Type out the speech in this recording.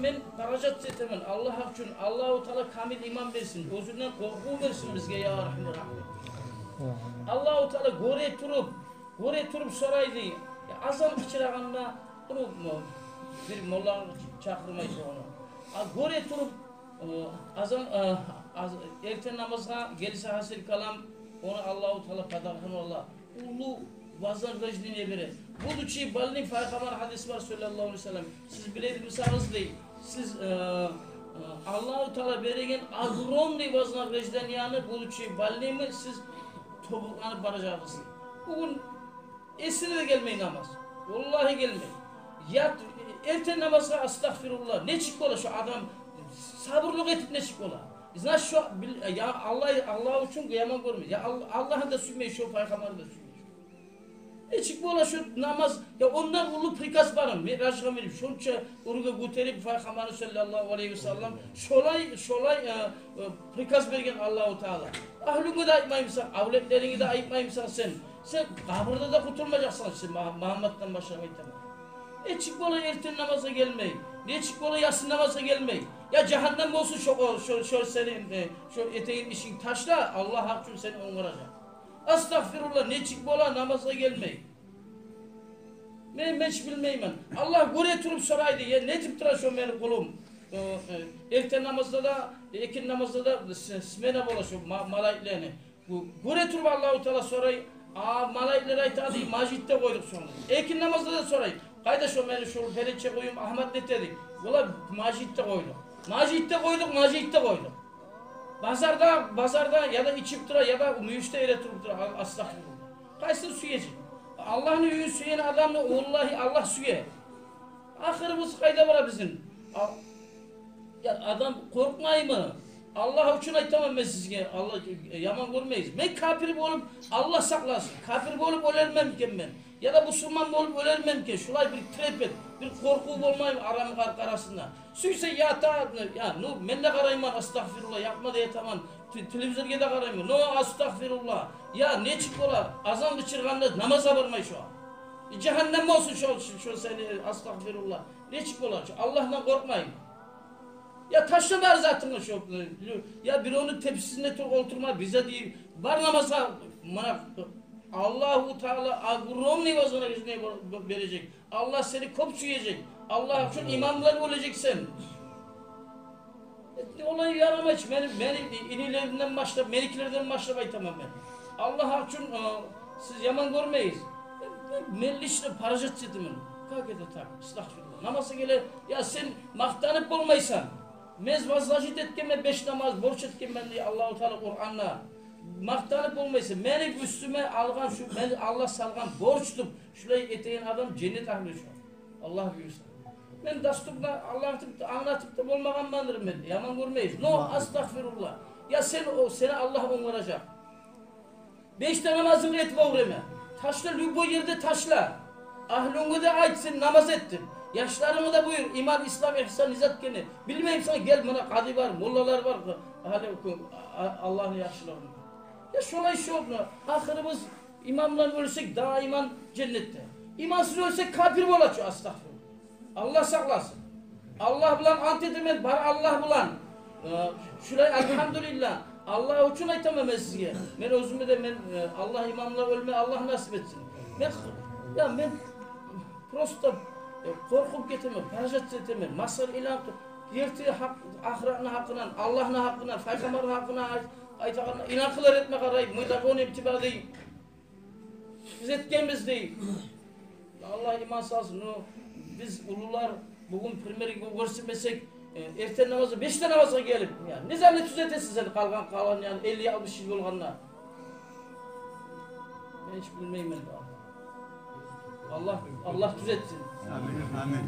mesela men karajat etemen Allah için Allahu Teala kamil iman versin. Özünden korku versin bizge ya Rahman Rahim. Allahu Teala gore turup soraydı. Ya azam içiraganda bunu bir molla çakırmaydı onu. Gore turup azam erken namazga gelise hasil kalam onu Allahu Teala kadarını Allah. Ulu vazan vecdine biri. Bu duçi balini Peygamber hadis var sallallahu aleyhi ve sellem. Siz bilebilirsiniz değil. Siz Allahu Teala beregen agromni vazna vecden yani bu duçi balini mi siz topuklanıp baracaksınız. Bugün esine de gelmeyin namaz. Vallahi gelmeyin. Ya erten namazga astagfirullah. Ne çık ola şu adam sabırlık etip ne çık ola. Znaş şu ya Allah için kıyaman görmeyiz. Ya Allah'ın da sümmeyi şu Peygamber'in de sümmeyi. Ne çık ola şu namaz ya ondan ulu prikaz varım. Raşka verip şunca uruga guterip Peygamber sallallahu aleyhi ve sellem şolay prikaz vergen Allahu Teala. Ahlını da ayıpmaymışsan, avletlerini de ayıpmaymışsan sen kabırda da kurtulmayacaksın sen Muhammed'den başlamayı tamam. Çık ola erten namaza gelmeyin. Ne çık ola yatsın namaza gelmeyin. Ya cehennem olsun şu senin şu eteğin işin taşla Allah hak için seni onuracak. Estağfirullah ne çık ola namaza gelmeyin. Ben hiç bilmeyim. Allah göre turup soraydı ya ne tip tıraş o benim kulum. Erten namazda da ekin namazda da smena bola şu malayiklerini. Göre turup Allah-u Teala sorayı. Malayiklere ait adı macitte koyduk sonra. Ekin namazda da sorayım. Kayda şu beni şu feritçe koyayım Ahmet ne dedik. Valla macitte koyduk. Macitte koyduk. Bazarda ya da içip tura ya da müyüşte yere turup tura astagfirullah. Kaysın suyecek. Allah'ın üyün süyen adamla vallahi Allah süye. Ahırımız kayda var bizim. Ya adam korkmayı mı? Allah için aytamam ben sizge. Allah yaman görmeyiz. Ben kafir olup Allah saklasın. Kafir olup ölermem ki ben. Ya da Müslüman olup ölermem ki. Şulay bir trepet, bir korku olmayayım aramın arasında. Suysa ya men de karayım astagfirullah yapma diye tamam. Televizyonda da karayım. No astagfirullah. Ya ne çık ola? Azan biçirganda namaza varmay şu an. Cehennem olsun şu seni astagfirullah. Ne çık ola? Allah'tan korkmayın. Ya taşla var zaten şu. Ya bir onun tepsisinde oturma bize değil. Var namaza Allahu Teala agrom nevazına yüzüne verecek. Allah seni kopçuyacak. Allah için imamlar olacaksın. Olayı yarama hiç. Beni inilerden başla, meliklerden başlamayı tamamen. Allah için siz yaman görmeyiz. Mellişle paracet çetimin. Kakede tak. Estağfirullah. Namazı gele ya sen maktanıp olmaysan. Mezvazlaşit etkeme 5 namaz borç etkemen diye Allah-u Teala Kur'an'la maktanıp olmaysa benim üstüme algan şu ben Allah salgan borçtum şurayı eteğin adam cennet ahli şu Allah buyursa ben dastukla Allah'ı anlatıp da olmagan bandırım ben yaman görmeyiz no astagfirullah ya seni Allah onuracak 5 namazını et bağırma taşla bu yerde taşla ahlını da aitsın namaz ettin yaşlarını da buyur iman İslam ihsan izzat gene bilmeyim sana gel bana kadı var mollalar var Allah'ın yaşlarını ya şolay şu ahirimiz imamla ölsek daha iman cennette. İmansız ölsek kafir olacak astagfirullah. Allah saklasın. Allah bilan ant edemez bar Allah bilan. Şulay elhamdülillah. Allah için aytamam sizge. Men özümde de Allah imamla ölme Allah nasip etsin. Ben prosta korkup getemem, paracet etemem, masal ilan yerti hak ahiretine hakkından, Allah'ın hakkından, Peygamber'in hakkından aytağına inakılar etme karayıp, müydakon iptiba değil. Biz etkenimiz değil. Allah iman sağsın. Biz ulular bugün primeri görsünmesek erten namazı 5'te namaza gelip yani ne zannet düzeltesin sen kalan yani 50-60 yıl olganlar. Ben hiç bilmeyim ben. Allah düzeltsin. Amin.